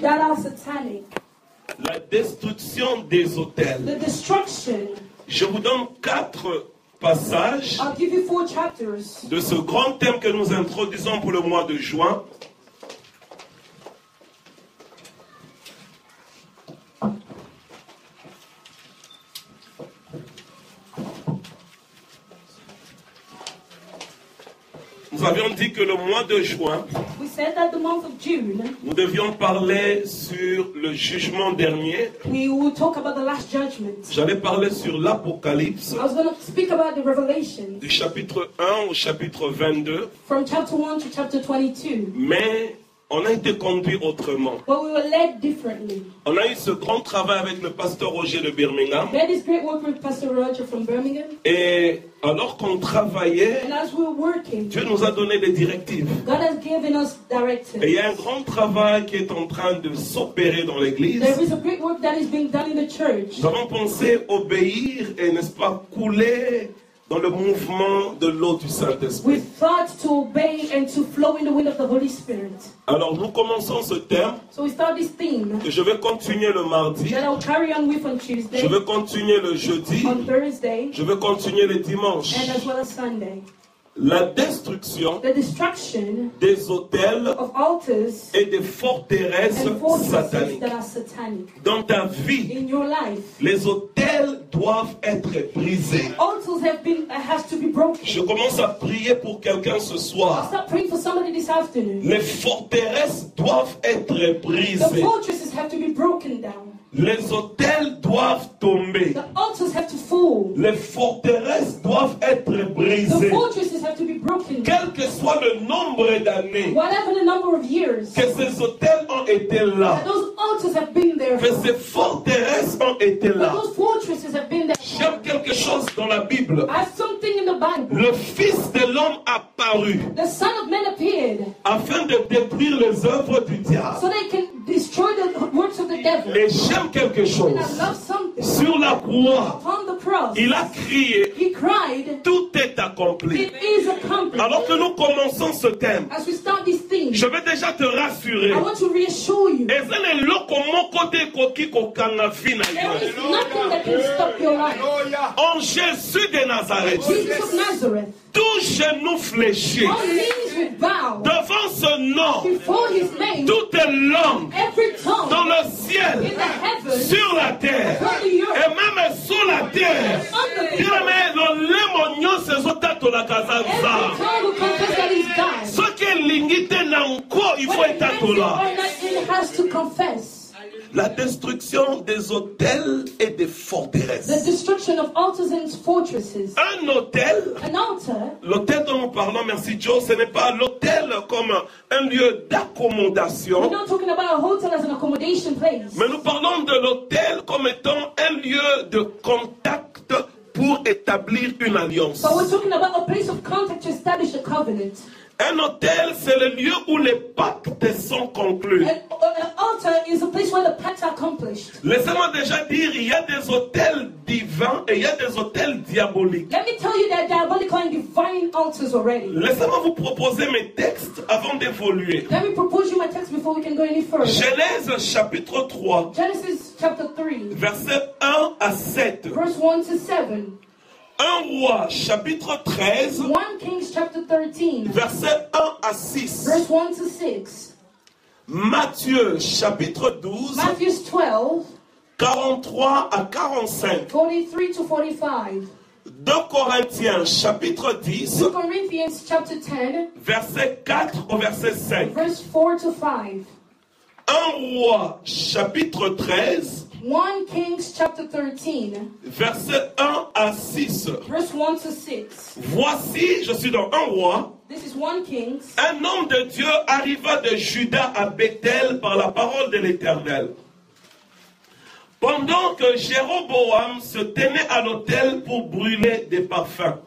that are satanic. La destruction des autels. The destruction. Je vous donne 4 passages I'll give you 4 chapters de ce grand thème que nous introduisons pour le mois de juin. Nous avions dit que le mois de juin, we said that the month of June, nous devions parler sur le jugement dernier. we will talk about the last judgment. J'allais parler sur l'Apocalypse, I was going to speak about the Revelation du chapitre 1 au chapitre 22, from chapter 1 to chapter 22. mais on a été conduit autrement. But we were led differently. On a eu ce grand travail avec le pasteur Roger de Birmingham, We had this great work with Pastor Roger from Birmingham. et alors qu'on travaillait, And as we were working, Dieu nous a donné des directives. God has given us directives. Et il y a un grand travail qui est en train de s'opérer dans l'église. There is a great work that is being done in the church. Nous avons pensé obéir et, n'est-ce pas, couler dans le mouvement de l'eau du We Saint-Esprit. thought to obey and to flow in the wind of the Holy Spirit. Alors nous commençons ce thème So we start this theme que je vais continuer le mardi, that I'll carry on with on Tuesday, je vais continuer le jeudi, on Thursday, je vais continuer le dimanche. and as well as Sunday. La destruction The destruction des autels of altars et des forteresses and fortresses sataniques. that are satanic. Dans ta vie, In your life, les autels doivent être brisés. altars has to be broken. Je commence à prier pour quelqu'un ce I'll soir. start praying for somebody this afternoon. Les forteresses doivent être The brisées. fortresses have to be broken down. Les autels doivent tomber. The altars have to fall. Les forteresses doivent être The brisées. fortresses have to be broken. Quel que soit le nombre d'années Whatever the number of years que ces autels ont été là, that those altars have been there, que ces forteresses ont été that là. those fortresses have been there. J'aime quelque chose dans la Bible. I have something in the Bible. Le Fils de l'homme apparut The Son of Man appeared afin de détruire les œuvres du diable. so they can destroy the works of the devil. Et j'aime quelque chose. And I love something. Sur la croix, Upon the cross, il a crié, he cried, tout est accompli. "It is accomplished." Alors que nous commençons ce thème, As we start this theme, je vais déjà te rassurer. I want to reassure you, Eza na eloko moko te ekoki kokanga vi na there yo. is nothing that can stop your life. En Jésus de Nazareth, Jesus of Nazareth, tout genou fléchi all knees will bow devant ce nom, before his name. toute langue Every tongue dans le in ciel, the heavens, sur la terre on the earth, et même sous la terre. under the Dire earth, mais lolemo nyonso ezotatola every kaza. tongue will confess that he's God. Soki elingi te na nko, il faut When it comes to etatola. all that, it has to confess. La destruction des hôtels et des The forteresses. destruction of altars and fortresses. Un hôtel, An altar, l'hôtel dont nous parlons, merci Joe, ce n'est pas l'hôtel comme un lieu we're d'accommodation, not talking about a hotel as an accommodation place. mais nous parlons de l'hôtel comme étant un lieu de contact pour établir une alliance. But we're talking about a place of contact to establish a covenant. Un hôtel, c'est le lieu où les pactes sont conclus. An altar is a place where the pacts are accomplished. Laissez-moi déjà dire, il y a des hôtels divins et il y a des hôtels diaboliques. Let me tell you that diabolical and divine altars already. Laissez-moi vous proposer mes textes avant d'évoluer. Let me propose you my text before we can go any further. Genèse chapitre 3, Genesis chapter 3, versets 1 à 7. verse 1 to 7. 1 Roi chapitre 13, 1 Kings chapter 13, versets 1 à 6. verse 1 to 6. Matthieu chapitre 12, Matthew 12, 43 à 45. 43 to 45. 2 Corinthiens chapitre 10, 2 Corinthians chapter 10, verset 4 au verset 5. verse 4 to 5. 1 Roi chapitre 13, 1 Kings chapter 13, verset 1 à 6. verse 1 to 6. Voici, je suis dans 1 Roi, This is 1 Kings. un homme de Dieu arriva de Juda à Bethel par la parole de l'Éternel. Pendant que Jéroboam se tenait à l'autel pour brûler des parfums.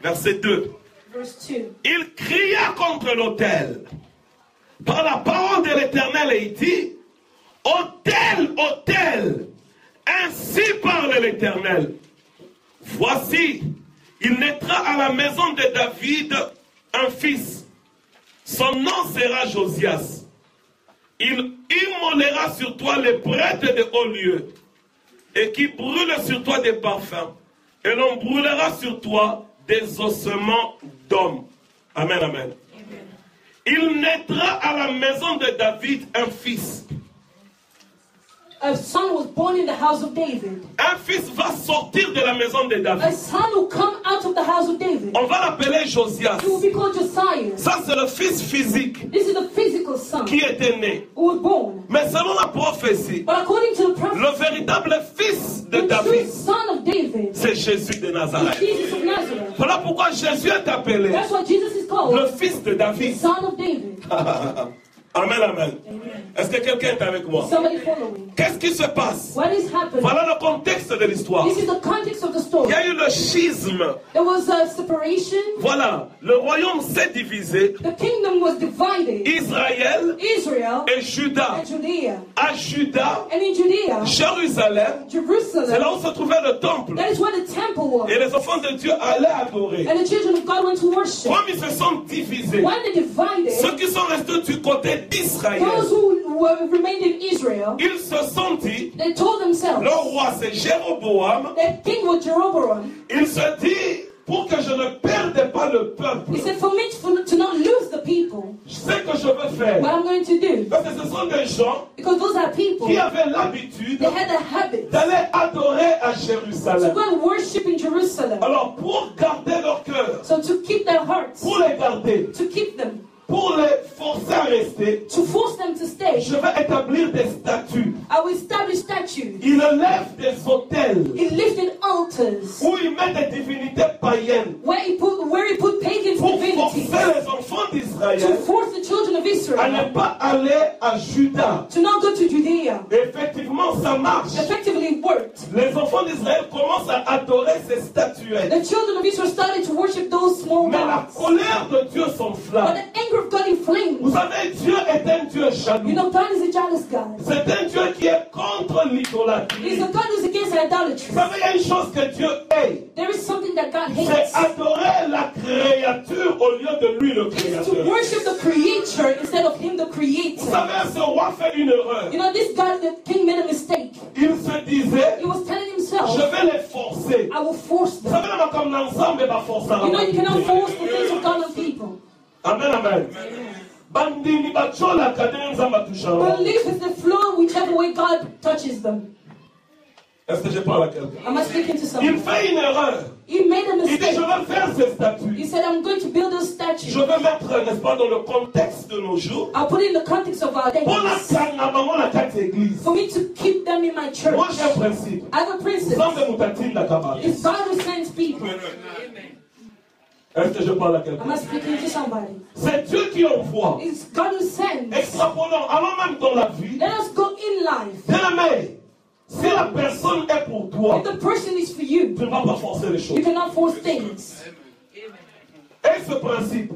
Verset 2. Verse 2. Il cria contre l'autel par la parole de l'Éternel et il dit, autel, autel, ainsi parle l'Éternel. Voici, il naîtra à la maison de David un fils. Son nom sera Josias. Il immolera sur toi les prêtres de haut lieu, et qui brûle sur toi des parfums, et l'on brûlera sur toi des ossements d'hommes. Amen, amen. Il naîtra à la maison de David un fils. A son was born in the house of David. Un fils va sortir de la maison de A David. son will come out of the house of David. On va l'appeler Josias. He will be called Josiah. Ça, c'est le fils physique This is the physical son qui était né. who was born. Mais selon la prophétie, But according to the prophet, le véritable fils de the true David, son of David c'est Jésus de is Nazareth. Jesus of Nazareth. Voilà pourquoi Jésus est appelé That's why Jesus is called le fils de the David. son of David. Amen, amen. Est-ce que quelqu'un est avec moi? Somebody following. Qu'est-ce qui se passe? What is happening? Voilà le contexte de l'histoire. This is the context of the Il story. y a eu le schisme. There was a separation. Voilà, le royaume s'est divisé. The kingdom was divided. Israël Israel et Juda. and Judea. À Juda, And in Judea, Jérusalem, c'est Jerusalem, là où se trouvait le temple. that is where the temple was. Et les enfants de Dieu allaient adorer. And the children of God went to worship. Comme ils se sont divisés, When they divided, ceux qui sont restés du côté d'Israël, those who remained in Israel, ils se sont dit, they told themselves, le roi c'est Jéroboam, the king was Jeroboam. il se dit, pour que je ne perde pas le peuple, He said, for me to not lose the people, je sais que je veux faire. what I'm going to do, Parce que ce sont des gens because those are people, qui avaient l'habitude they had a habit d'aller adorer à to Jérusalem. go and worship in Jerusalem. Alors pour garder leur cœur, So to keep their hearts, pour les garder, to keep them, pour les forcer à rester, to force them to stay, je vais établir des statues. I will establish statues. Ils lèvent des hôtels He lifted altars où ils mettent des divinités païennes where he put pagan pour divinities forcer les enfants to d'Israël force the children of à Israel ne pas aller à Juda. to not go to Judea. Effectivement, ça marche. Effectively it worked. Les enfants d'Israël commencent à adorer ces statuettes. The children of Israel started to worship those small Mais la gods. colère de Dieu But s'enflamme. the anger of God inflamed. Vous savez, Dieu est un Dieu You jaloux. know, God is a jealous God. C'est un Dieu qui est contre He's l'idolâtrie. a God who's against idolatry. Vous savez, il y a une chose que Dieu hait. There is something that God C'est hates. adorer la créature au lieu de lui le It's to créateur. worship the creator instead of him the Vous creator. savez, ce roi fait une erreur. You know, this God, the king made a mistake. Il se disait, He was telling je himself, vais les forcer. I will force Vous them. savez, là, comme l'ensemble va forcer. You know, you cannot force the things of God on people. Amen, amen. Bandini bachola kadene nzamba tushara. Belief is the flow whichever way God touches them. Est-ce que je parle à quelqu'un? Am I speaking to Il someone? fait une erreur. He made a Il dit, je mistake. vais faire ces He statues. said, I'm going to build a Je statue. vais mettre, n'est-ce pas, dans le contexte de nos jours. I'll put it in the context of our Pour la days. kanga bango na kati église. For me to keep them in my church. Moi, j'ai un principe. I have a principle. Zambe mutatini na kabale. It's God who sends people. Est-ce que je parle à Am quelqu'un? I speaking to somebody? C'est Dieu qui envoie. It's God who sends. Extrapolons, allons même dans la vie. Let us go in life. Bien-aimé, si la personne est pour toi, If the person is for you, tu ne vas pas forcer les choses. you cannot force things. Et ce principe,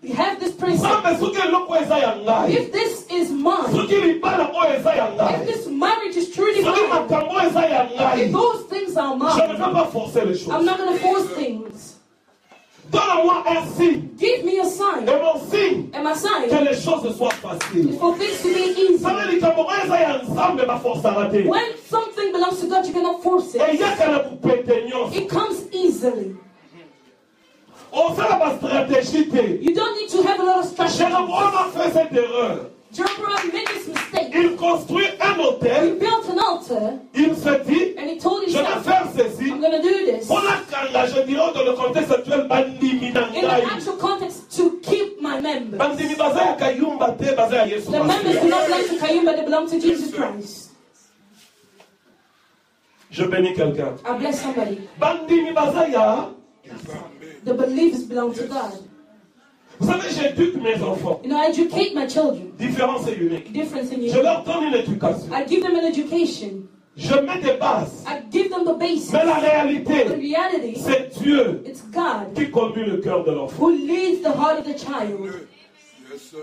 You have this principle. Zambe soki eloko eza ya ngai, If this is mine, soki libala oyo eza ya if ngai, this marriage is truly soki mine, makambo eza ya if ngai, those things are je ne mine, vais pas forcer les choses. I'm not going to force things. Donne-moi un signe. Give me a sign. Et mon signe, And my sign que les choses soient faciles. is for things to be easy. Savez, likambo oyo eza ya Nzambe baforsaka te. When something belongs to God, you cannot force it. eyaka na kupete nyonso. It comes easily. Osala bastratégie te. You don't need to have a lot of strategy. Jéroboam a fait cette erreur. Jeroboam made this mistake. Il construit un He hôtel. built an altar Il se dit, and he told je vais himself, faire ceci. I'm going to do this. Pour la kanga, je dirais dans le contexte actuel, bandimi na In the ngai. actual context, to keep my members. Bandimi baza ya kayumba te, baza ya Yesu The members do Masiya. not belong to Kayumba, they belong to Jesus Christ. Je bénis quelqu'un. I bless somebody. Bandimi baza ya. The believers belong to God. Vous savez, j'éduque mes enfants. You know, I educate my children. Différence et unique. Difference in Je you. leur donne une éducation. I give them an education. Je mets des bases. I give them the basics. Mais la The réalité, reality, c'est Dieu it's God qui conduit le cœur de l'enfant. who leads the heart of the child.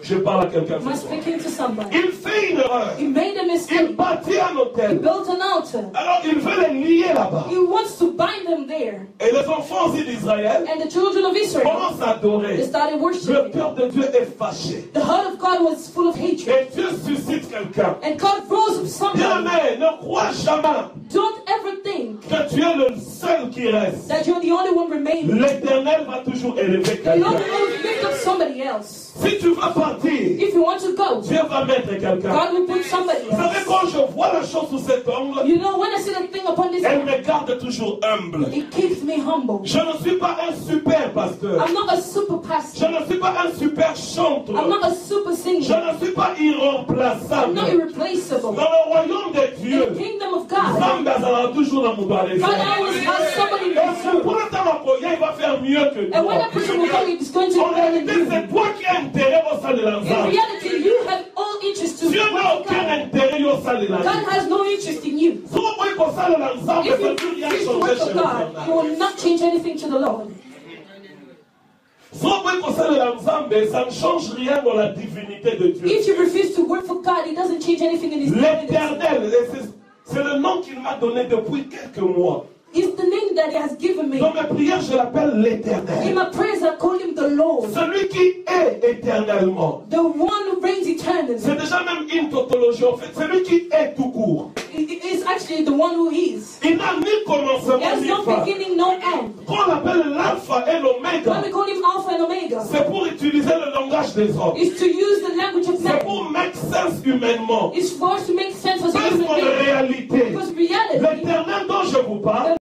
Je parle à quelqu'un Am I ce soir. speaking to somebody? Il fait une erreur. He made a Il mistake. bâtit un He hôtel. built an altar. Alors il veut les lier là-bas. He wants to bind them there. Et les enfants aussi d'Israël And the children of Israel, commencent à they adorer. started Le worshiping. cœur de Dieu est fâché. The heart of God was full of hatred. Et Dieu suscite quelqu'un. And God rose up somebody. Bien-aimé, ne crois jamais Don't ever think que tu es le seul qui reste. that you're the only one remaining. L'Éternel va toujours élever The Lord quelqu'un. will lift up somebody else. Si tu vas partir, If you want to go, Dieu va mettre quelqu'un. God will put somebody Vous savez, else. quand je vois la chose sous cet angle, You know, when I see the thing upon this, elle me garde toujours humble. it keeps me humble. Je ne suis pas un super pasteur. I'm not a super Je pastor. ne suis pas un super I'm chanteur. not a super Je singer. ne suis pas I'm irremplaçable. not irreplaceable. Dans le royaume de In Dieu, the kingdom of God, Nzambe azala toujours na mutu God always has somebody Et to serve. pour le temps il va faire mieux que And when toi. that person will come, it's going to En be better than réalité, you. c'est toi qui as intérêt au sein de In l'ensemble. reality, you have all interest to Dieu n'a work aucun God. intérêt au sein de God l'ensemble. has no interest in you. Si vous voyez qu'au sein de l'ensemble, If ça ne you peut rien preach the changer work chez of God, you l'Éternel. will not change anything to the Lord. Si vous voyez qu'au sein de l'ensemble, ça ne change rien dans la divinité de Dieu. If you refuse to work for God, it doesn't change anything in His divinity. L'Éternel, c'est le nom qu'il m'a donné depuis quelques mois. It's the name that He has given me. Dans mes prières, je l'appelle In l'Éternel. my prayers, I call Him the Lord, Celui qui est éternellement. the one who reigns eternally. C'est déjà même une tautologie. En fait, celui qui est tout court. It is actually the one who is. Il n'a ni commencement There is ni no fin. beginning, no end. Qu'on appelle l'alpha et When l'oméga, we call Him Alpha and Omega, c'est pour utiliser le langage des hommes. is to use the language of C'est man. pour make sense humainement. It's for us to make sense as Parce human qu'en beings. réalité, Because reality, l'éternel dont je vous parle,